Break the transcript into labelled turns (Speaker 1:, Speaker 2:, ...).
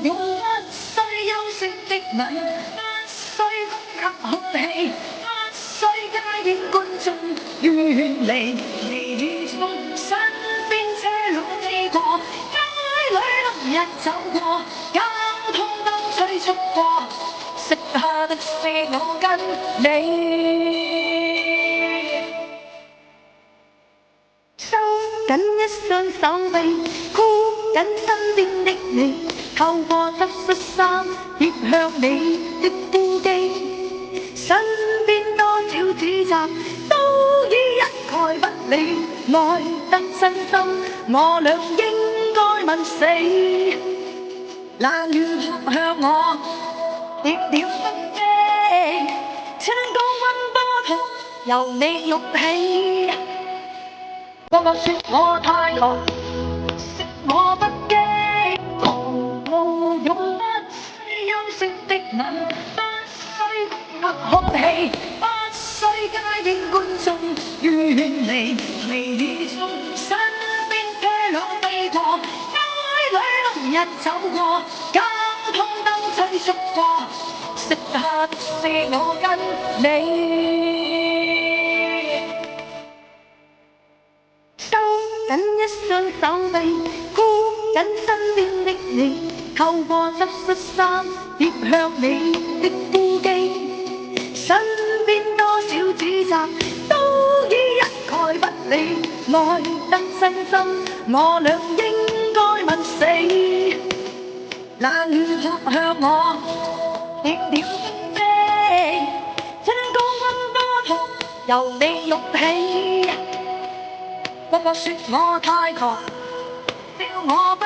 Speaker 1: 用不需休息的吻，不需呼吸空氣，不需街景觀眾遠離，離與眾身邊車輛飛過，街裏路人走過，交通燈催促過，剩下的是我跟你。收緊一雙手臂，箍緊身邊的你，透過濕恤衫貼向你的呼機，身邊多少指責都已一概不理，愛得真心，我倆應該問死。冷雨撲向我，點點紛飛，請高溫波濤由你湧起。個個說我太狂，說我不羈，無用不需休息的吻，不需呼吸空氣，不需街景觀眾遠離，離與眾身邊車輛飛過，街裏路人走過，交通燈催促過，剩下的是我跟你。收緊一雙手臂，箍緊身邊的你，透過濕恤衫貼向你的呼機，身邊多少指責都已一概不理，愛得真心，我倆應該問死。冷雨撲向我，點點紛飛，請高溫波濤由你湧起。個個說我太狂，笑我不